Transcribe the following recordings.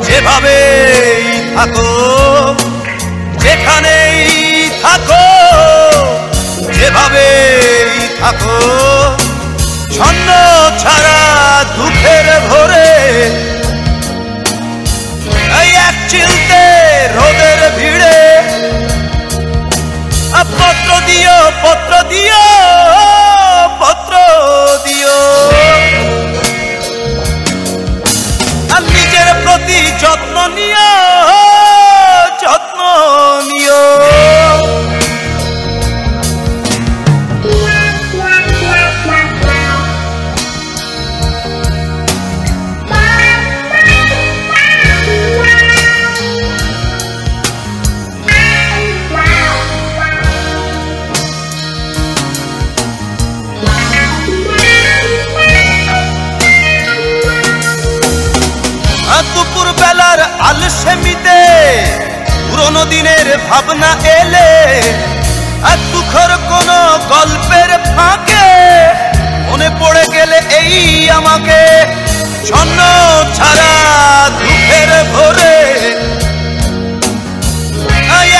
যেভাবেই থাকো, যেখানেই থাকো, যেভাবেই থাকো, ছন্ন ছাড়া দুঃখের ভরে এই এক চিলতে রোদের ভিড়ে পত্র দিও, পত্র দিও, পত্র দিও। আর নিজের প্রতি যত্ন নিও, যত্ন নিও। দুপুর বেলার আলসেমিতে পুরনো দিনের ভাবনা এলে, আর দুঃখের কোন গল্পের ফাঁকে মনে পড়ে গেলে এই আমাকে ছন্ন ছাড়া দুঃখের ভরে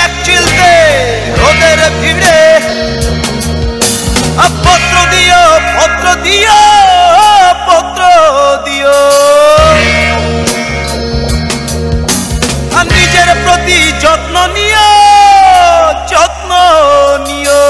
এক চিলতে রোদের ভিড়ে পত্র দিও, পত্র দিও, পত্র দিও। নিজের প্রতি যত্ন নিও, যত্ন নিও।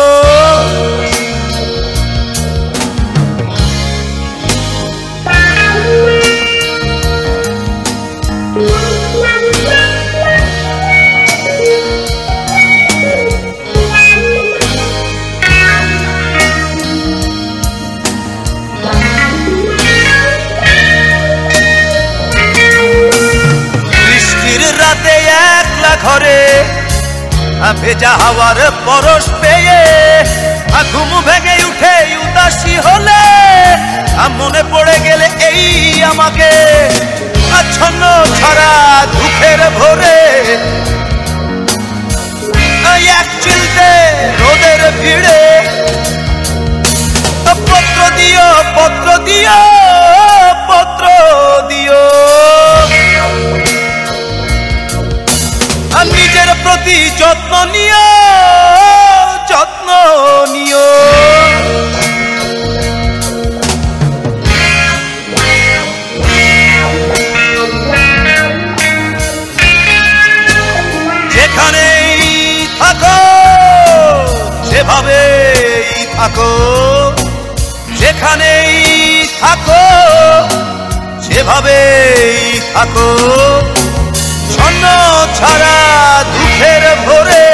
রাতে একলা ঘরে ভেজা হাওয়ার পরশ পেয়ে ঘুম ভেঙে উঠে উদাসী হলে মনে পড়ে গেলে এই আমাকে আচ্ছন্ন ছাড়া দুঃখের ভরে এক চিলতে রোদের ভিড়ে পত্র দিও, পত্র দিও, পত্র দিও। নিজের প্রতি যত্ন নিও, যত্ন নিও। যেখানেই থাকো, যেভাবেই থাকো, যেখানেই থাকো, যেভাবেই থাকো, ছন্ন ছাড়া দুঃখের ভরে